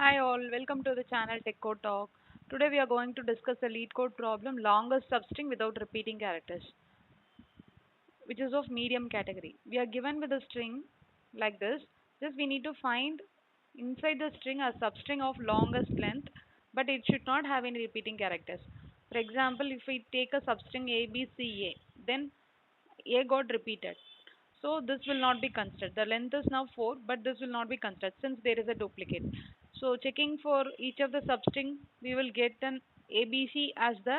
Hi all, welcome to the channel Tech Code Talk. Today we are going to discuss the LeetCode problem longest substring without repeating characters, which is of medium category. We are given with a string like this. Just we need to find inside the string a substring of longest length, but it should not have any repeating characters. For example, if we take a substring A, B, C, A, then A got repeated. So this will not be considered. The length is now 4, but this will not be considered since there is a duplicate. So checking for each of the substring, we will get an ABC as the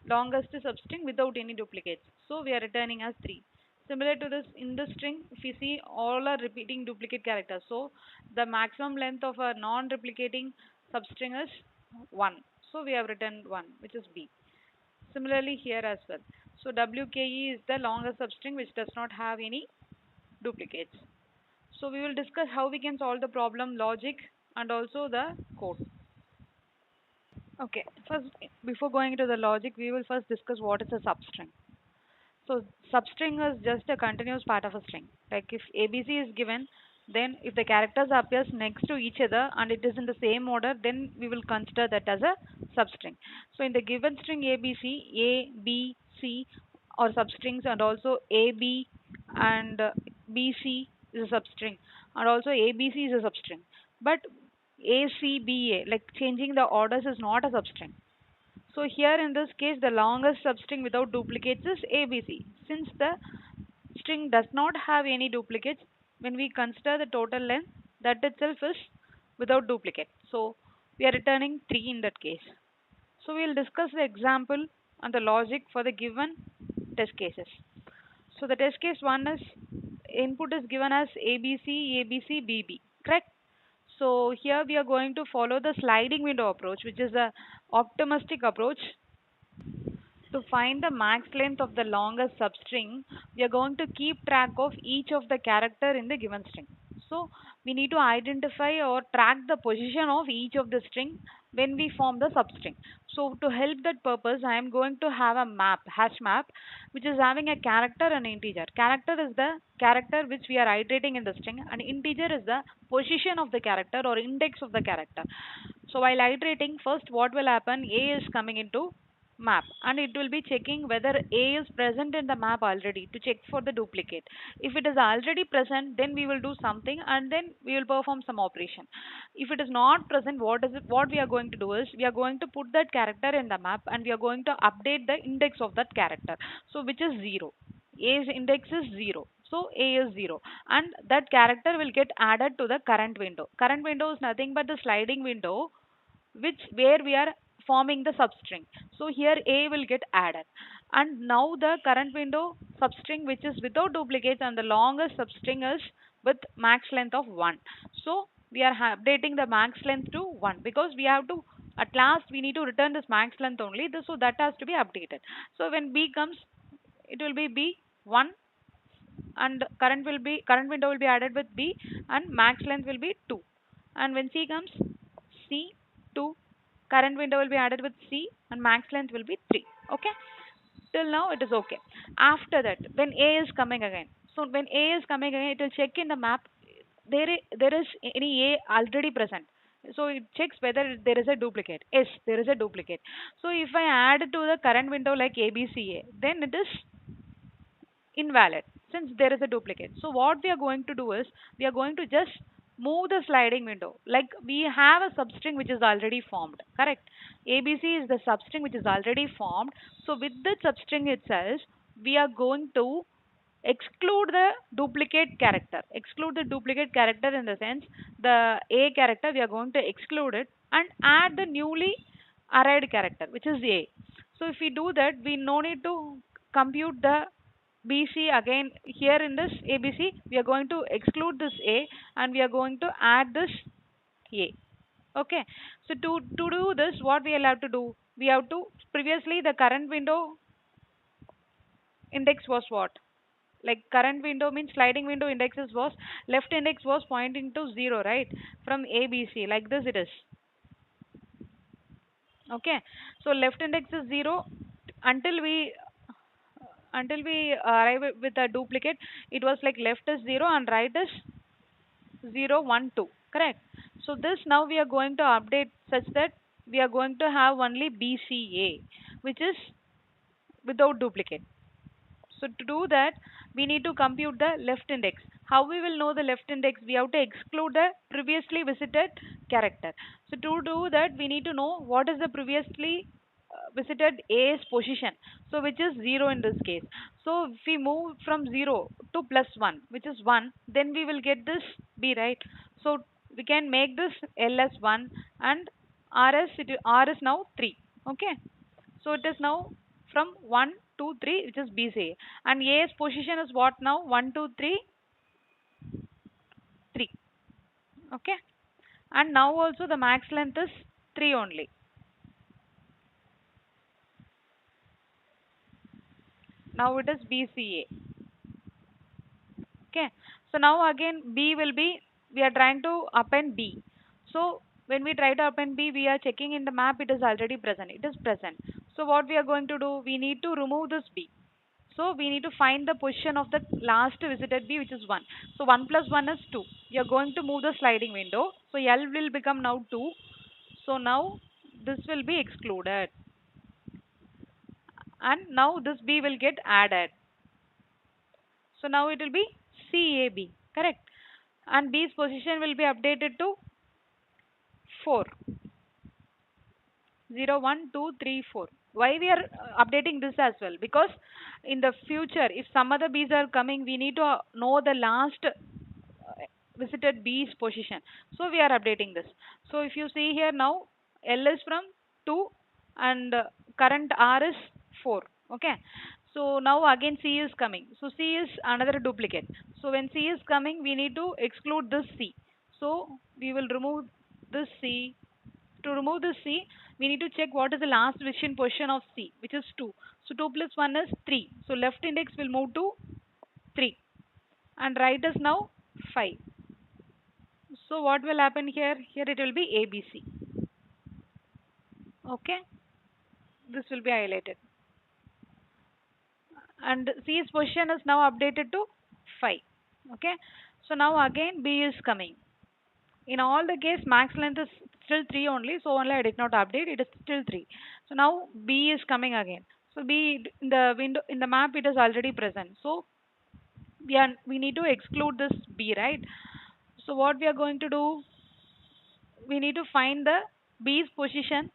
longest substring without any duplicates. So we are returning as 3. Similar to this, in the string, if you see all are repeating duplicate characters. So the maximum length of a non-replicating substring is 1. So we have written 1, which is B. Similarly here as well. So WKE is the longest substring which does not have any duplicates. So we will discuss how we can solve the problem logic and also the code. Okay, first before going into the logic, we will first discuss what is a substring. So substring is just a continuous part of a string. Like if ABC is given, then if the characters appears next to each other and it is in the same order, then we will consider that as a substring. So in the given string ABC, A, B, C are substrings, and also AB and BC is a substring, and also ABC is a substring. But ACBA, like changing the orders, is not a substring. So here in this case, the longest substring without duplicates is ABC. Since the string does not have any duplicates, when we consider the total length, that itself is without duplicate. So we are returning 3 in that case. So we will discuss the example and the logic for the given test cases. So the test case 1 is input is given as ABC, ABC, BB, correct? So here we are going to follow the sliding window approach, which is the optimistic approach. To find the max length of the longest substring, we are going to keep track of each of the character in the given string. So we need to identify or track the position of each of the string when we form the substring. So to help that purpose, I am going to have a map, hash map, which is having a character and integer. Character is the character which we are iterating in the string, and integer is the position of the character or index of the character. So while iterating, first what will happen, A is coming into map, and it will be checking whether A is present in the map already to check for the duplicate. If it is already present, then we will do something and then we will perform some operation. If it is not present, what we are going to do is we are going to put that character in the map and we are going to update the index of that character. So which is 0. A's index is 0. So A is 0, and that character will get added to the current window. Current window is nothing but the sliding window which where we are forming the substring. So here A will get added, and now the current window substring which is without duplicates and the longest substring is with max length of 1. So we are updating the max length to 1 because we have to, at last we need to return this max length only this, so that has to be updated. So when B comes, it will be B1, and current window will be added with B, and max length will be 2. And when C comes, C2, current window will be added with C, and max length will be 3. Okay, till now it is okay. After that, when A is coming again, so when A is coming again, it will check in the map, there is any A already present. So it checks whether there is a duplicate. Yes, there is a duplicate. So if I add to the current window like ABCA, then it is invalid since there is a duplicate. So what we are going to do is we are going to just move the sliding window. Like we have a substring which is already formed, correct? ABC is the substring which is already formed. So with the substring itself, we are going to exclude the duplicate character. Exclude the duplicate character in the sense the A character, we are going to exclude it and add the newly arrived character which is A. So if we do that, we no need to compute the BC again. Here in this ABC, we are going to exclude this A and we are going to add this A. Okay. So to do this, what we will have to do? We have to, previously the current window index was what? Like current window means sliding window indexes was, left index was pointing to 0, right? From ABC, like this it is. Okay. So left index is 0 until we arrive with a duplicate. It was like left is 0 and right is 0 1 2, correct? So this now we are going to update such that we are going to have only BCA, which is without duplicate. So to do that, we need to compute the left index. How we will know the left index? We have to exclude the previously visited character. So to do that, we need to know what is the previously visited A's position. So which is 0 in this case. So if we move from 0 to plus 1, which is 1, then we will get this B, right? So we can make this L as 1 and R is now 3. Okay. So it is now from 1, 2, 3, which is BCA. And A's position is what now? 1, 2, 3, 3. Okay. And now also the max length is 3 only. Now it is BCA. Okay. So now again B will be, we are trying to append B. So when we try to append B, we are checking in the map, it is already present. It is present. So what we are going to do, we need to remove this B. So we need to find the position of the last visited B, which is 1. So 1 plus 1 is 2. You are going to move the sliding window. So L will become now 2. So now this will be excluded. And now this B will get added. So now it will be CAB. Correct. And B's position will be updated to 4. 0, 1, 2, 3, 4. Why we are updating this as well? Because in the future, if some other bees are coming, we need to know the last visited bees position. So we are updating this. So if you see here now, L is from 2 and current R is 4. Okay. So now again C is coming. So C is another duplicate. So when C is coming, we need to exclude this C. So we will remove this C. To remove this C, we need to check what is the last vision position of C, which is 2. So 2 plus 1 is 3. So left index will move to 3. And right is now 5. So what will happen here? Here it will be ABC. Okay. This will be highlighted. And C's position is now updated to 5. Okay. So now again B is coming. In all the case, max length is still 3 only, so only I did not update, it is still 3. So now B is coming again. So B in the window, in the map, it is already present. So we need to exclude this B, right? So what we are going to do, we need to find the B's position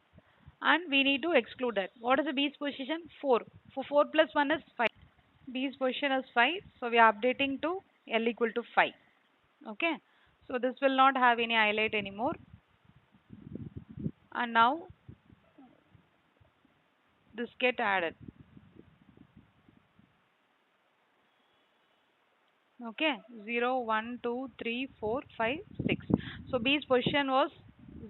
and we need to exclude that. What is the B's position? 4. For 4 plus 1 is 5. B's position is 5, so we are updating to L equal to 5. Okay. So this will not have any highlight anymore. And now this get added. Okay. 0, 1, 2, 3, 4, 5, 6. So B's position was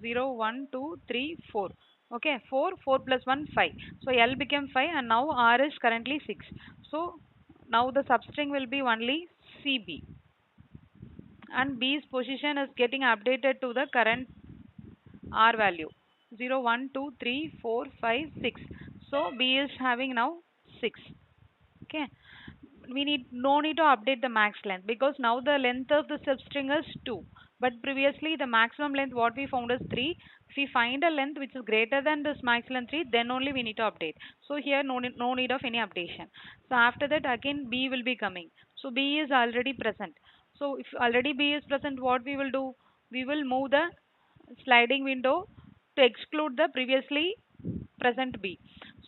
0, 1, 2, 3, 4. Okay. 4, 4 plus 1, 5. So L became 5 and now R is currently 6. So now the substring will be only CB. And B's position is getting updated to the current R value. 0, 1, 2, 3, 4, 5, 6. So B is having now 6. Okay. We need to update the max length because now the length of the substring is 2. But previously the maximum length what we found is 3. If we find a length which is greater than this max length 3, then only we need to update. So here no need of any updation. So after that again B will be coming. So B is already present. So if already B is present, what we will do? We will move the sliding window to exclude the previously present B.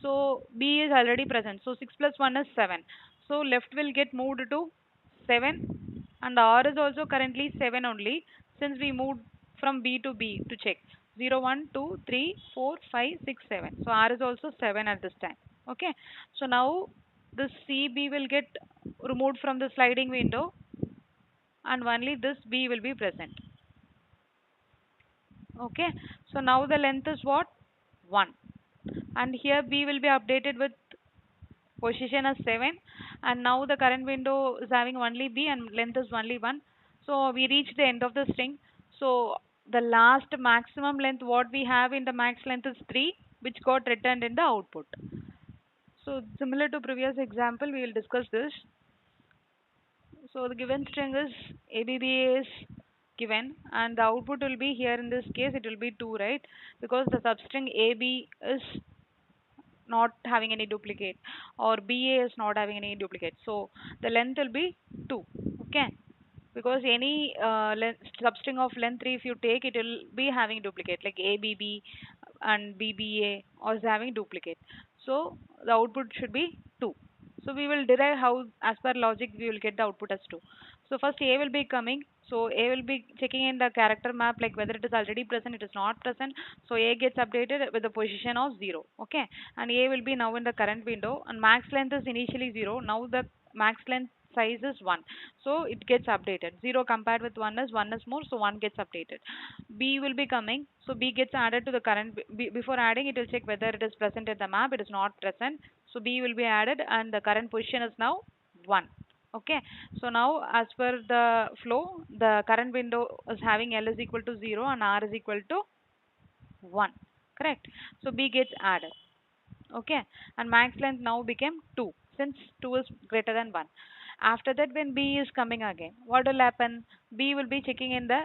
So B is already present. So 6 plus 1 is 7. So left will get moved to 7 and R is also currently 7 only since we moved from B to B to check. 0, 1, 2, 3, 4, 5, 6, 7. So R is also 7 at this time. Okay. So now this CB will get removed from the sliding window and only this B will be present. Okay. So now the length is what? 1. And here B will be updated with position as 7 and now the current window is having only B and length is only 1. So we reach the end of the string. So the last maximum length what we have in the max length is 3, which got returned in the output. So similar to previous example, we will discuss this. So the given string is ABBA's given, and the output will be here in this case it will be 2, right? Because the substring AB is not having any duplicate, or BA is not having any duplicate. So the length will be 2. Okay, because any substring of length 3 if you take, it will be having duplicate, like ABB and BBA also having duplicate. So the output should be 2. So we will derive how, as per logic, we will get the output as 2. So first A will be coming. So A will be checking in the character map, like whether it is already present, it is not present. So A gets updated with the position of 0. Okay, and A will be now in the current window, and max length is initially 0. Now the max length size is 1, so it gets updated. 0 compared with 1 is 1 is more, so 1 gets updated. B will be coming, so B gets added to the current. Before adding, it will check whether it is present in the map. It is not present, so B will be added, and the current position is now 1. Okay, so now as per the flow, the current window is having L is equal to 0 and R is equal to 1. Correct. So B gets added. Okay, and max length now became 2, since 2 is greater than 1. After that, when B is coming again, what will happen? B will be checking in the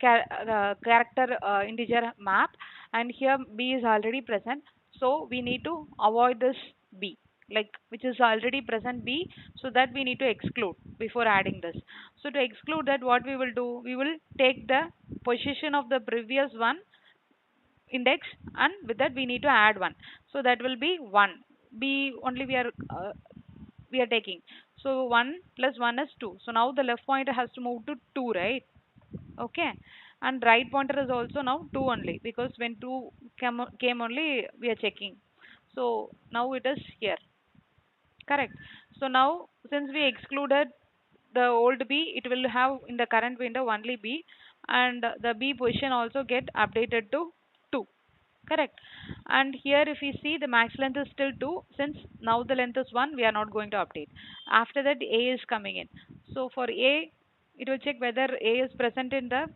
character integer map, and here B is already present, so we need to avoid this B, like which is already present B, so that we need to exclude before adding this. So to exclude that, what we will do, we will take the position of the previous one index, and with that we need to add 1, so that will be 1. B only we are taking, so 1 plus 1 is 2, so now the left pointer has to move to 2, right? Okay, and right pointer is also now 2 only, because when 2 came only we are checking, so now it is here. Correct. So now since we excluded the old B, it will have in the current window only B, and the B position also get updated to 2. Correct. And here if we see, the max length is still 2, since now the length is 1, we are not going to update. After that A is coming in. So for A, it will check whether A is present in the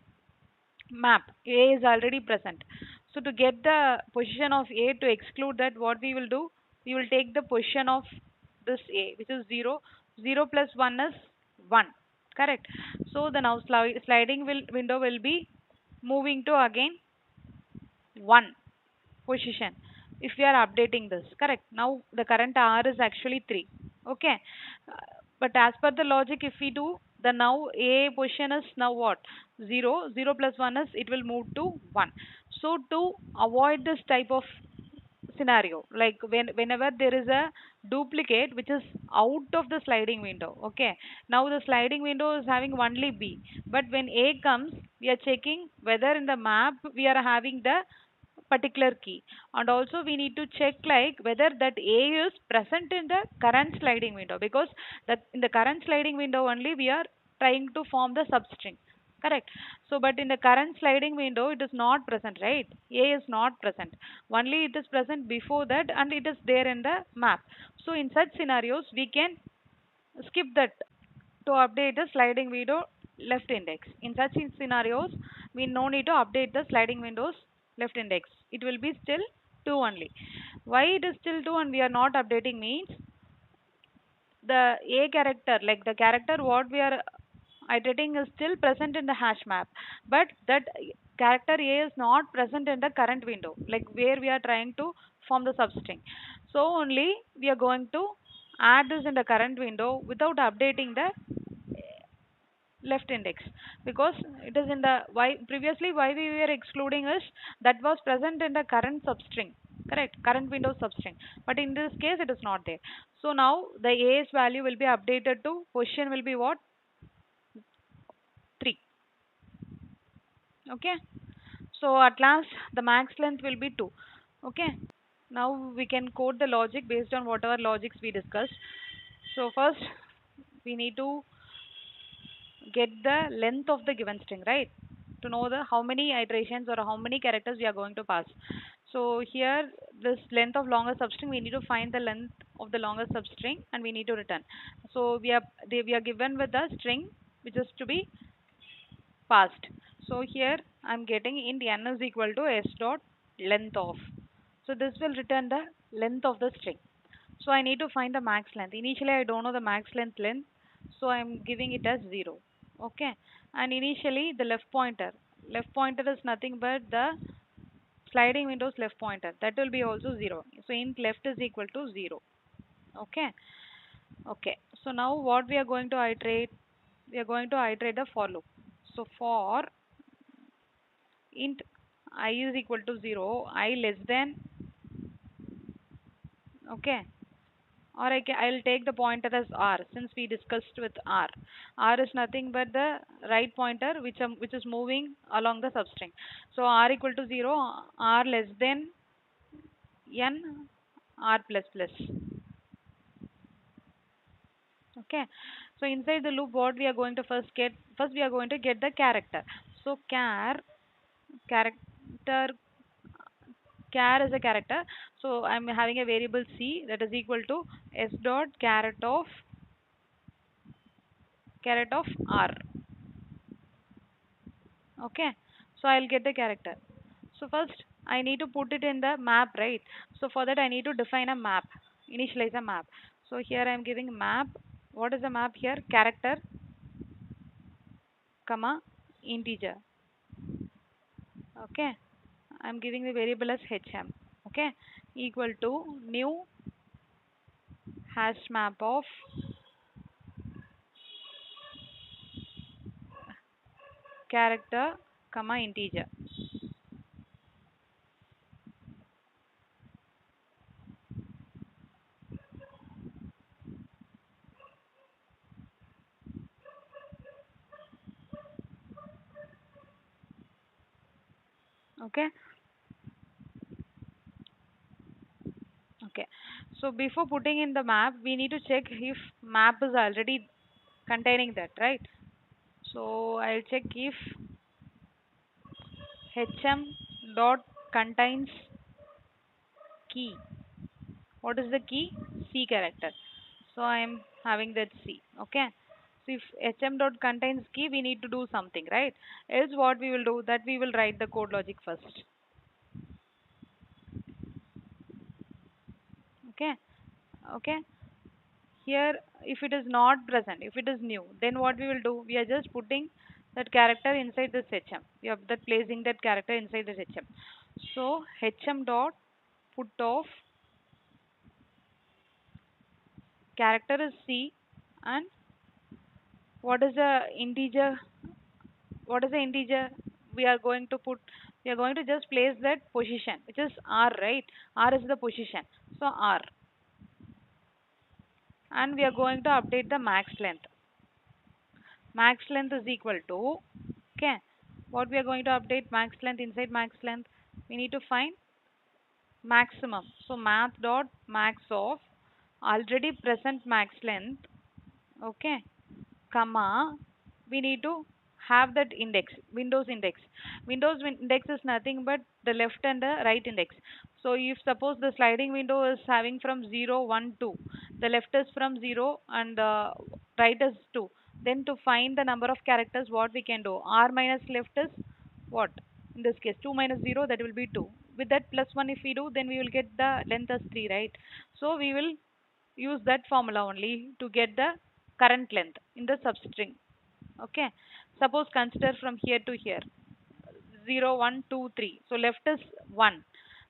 map. A is already present. So to get the position of A, to exclude that, what we will do, we will take the position of this A, which is 0. 0 plus 1 is 1. Correct. So the now sliding window will be moving to again 1 position if we are updating this. Correct. Now the current R is actually 3. Okay. But as per the logic, if we do, the now A position is now what? 0. 0 plus 1 is, it will move to 1. So to avoid this type of scenario, like whenever there is a duplicate which is out of the sliding window, okay, now the sliding window is having only B, but when A comes, we are checking whether in the map we are having the particular key, and also we need to check like whether that A is present in the current sliding window, because that in the current sliding window only we are trying to form the substring. Correct. So but in the current sliding window it is not present, right? A is not present, only it is present before that, and it is there in the map. So in such scenarios we can skip that to update the sliding window left index. In such scenarios, we no need to update the sliding windows left index. It will be still 2 only. Why it is still 2 and we are not updating means, the A character, like the character what we are iterating is still present in the hash map, but that character A is not present in the current window, like where we are trying to form the substring. So only we are going to add this in the current window without updating the left index, because it is in the, why previously why we were excluding is that was present in the current substring. Correct, current window substring, but in this case it is not there. So now the A's value will be updated to position will be what? 3. Okay, so at last the max length will be 2. Okay, now we can code the logic based on whatever logics we discussed. So first we need to get the length of the given string, right? To know the how many iterations or how many characters we are going to pass. So here this length of longest substring, we need to find the length of the longest substring and we need to return. So we are given with the string which is to be passed. So here I'm getting int n is equal to s dot length of. So this will return the length of the string. So I need to find the max length. Initially I don't know the max length, so I'm giving it as 0. Okay. and initially the left pointer is nothing but the sliding windows left pointer, that will be also 0. So int left is equal to 0. Okay. Okay, so now what we are going to iterate, we are going to iterate the for loop. So for int I is equal to 0, I less than, okay, or I'll take the pointer as r, since we discussed with r. R is nothing but the right pointer which is moving along the substring. So r equal to 0, r less than n, r plus plus. Okay, so inside the loop what we are going to first we are going to get the character. So character, char is a character, so I'm having a variable c that is equal to s dot caret of r. Okay, so I'll get the character. So first I need to put it in the map, right? So for that I need to define a map, initialize a map. So here I'm giving map. What is the map here? Character comma integer. Okay, I'm giving the variable as hm. Okay, equal to new hash map of character comma integer. Okay. Okay, so before putting in the map we need to check if map is already containing that, right? So I'll check if hm dot contains key. What is the key? C character. So I am having that C. Okay, so if hm dot contains key, we need to do something, right? Else what we will do, that we will write the code logic first. Okay. Okay, here if it is not present, if it is new, then what we will do, we are just putting that character inside this hm, we are that placing that character inside this hm. So hm dot put of character is c, and what is the integer, what is the integer we are going to put, we are going to just place that position which is r, right? R is the position, so r, and we are going to update the max length. Max length is equal to, okay, what we are going to update max length, inside max length we need to find maximum. So math dot max of already present max length, okay, comma, we need to have that index, index is nothing but the left and the right index. So if suppose the sliding window is having from 0 1 2, the left is from 0 and the right is 2, then to find the number of characters what we can do, r minus left is what, in this case 2 minus 0, that will be 2, with that plus 1 if we do, then we will get the length as 3, right? So we will use that formula only to get the current length in the substring. Okay, suppose consider from here to here 0 1 2 3, so left is 1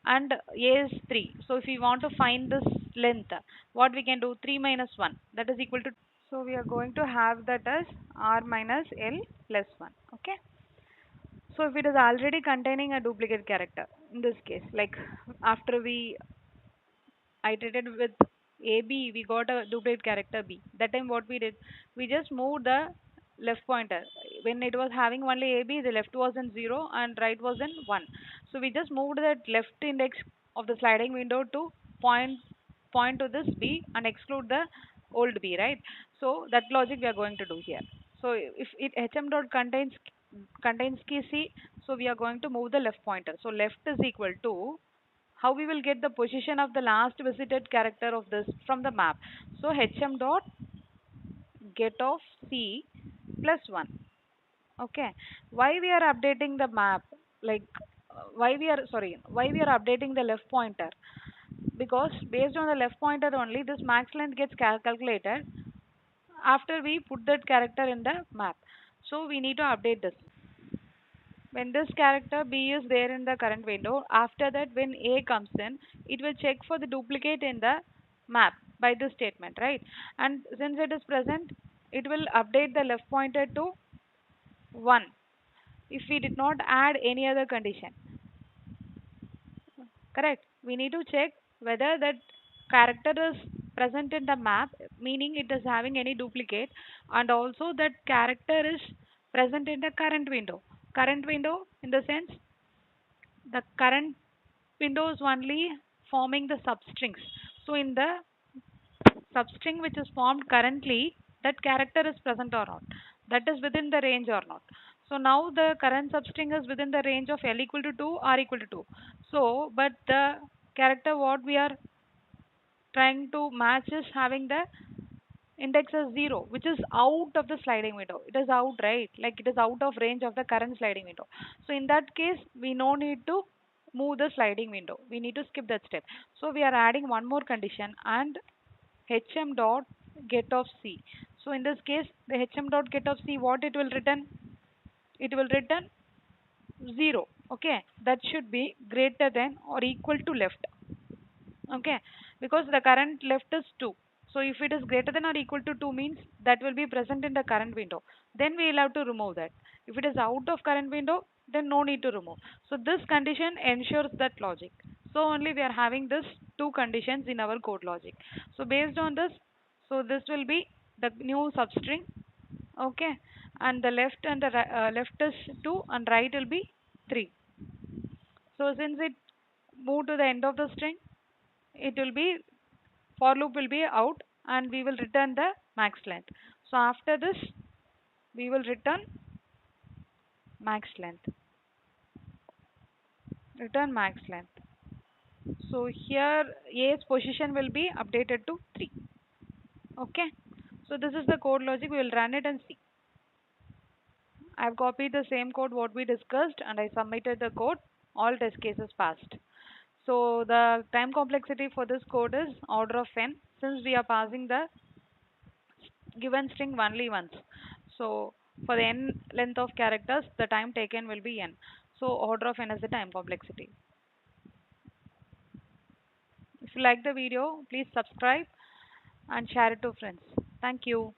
and a is 3. So if we want to find this length, what we can do, 3 minus 1, that is equal to, so we are going to have that as r minus l plus 1. Okay, so if it is already containing a duplicate character, in this case, like after we iterated with AB, we got a duplicate character B. That time what we did, we just moved the left pointer. When it was having only AB, the left was in 0 and right was in 1. So we just moved that left index of the sliding window to point point to this B and exclude the old B, right? So that logic we are going to do here. So if it hm dot contains key C, so we are going to move the left pointer. So left is equal to, how we will get the position of the last visited character of this from the map. So hm dot get of c plus 1. Okay, why we are updating the map, like why we are updating the left pointer, because based on the left pointer only this max length gets calculated after we put that character in the map. So we need to update this. When this character B is there in the current window, after that when A comes in, it will check for the duplicate in the map by this statement, right? And since it is present, it will update the left pointer to 1 if we did not add any other condition. Correct. We need to check whether that character is present in the map, meaning it is having any duplicate, and also that character is present in the current window. Current window in the sense the current window is only forming the substrings. So in the substring which is formed currently, that character is present or not. That is within the range or not. So now the current substring is within the range of L equal to 2 or equal to 2. So, but the character what we are trying to match is having the index as 0, which is out of the sliding window. It is out, right? Like it is out of range of the current sliding window. So in that case, we no need to move the sliding window. We need to skip that step. So we are adding one more condition and hm dot get of c. So in this case, the hm dot get of c, what it will return? It will return 0. Okay, that should be greater than or equal to left. Okay, because the current left is 2. So if it is greater than or equal to 2 means that will be present in the current window. Then we will have to remove that. If it is out of current window, then no need to remove. So this condition ensures that logic. So only we are having this two conditions in our code logic. So based on this, so this will be the new substring. Okay, and the left and the left is 2 and right will be 3. So since it moved to the end of the string, it will be for loop will be out and we will return the max length. So after this we will return max length. So here A's position will be updated to 3. Okay, so this is the code logic. We will run it and see. I have copied the same code what we discussed and I submitted the code. All test cases passed. So the time complexity for this code is order of n, since we are passing the given string only once. So for the n length of characters, the time taken will be n. So order of n is the time complexity. If you like the video, please subscribe and share it to friends. Thank you.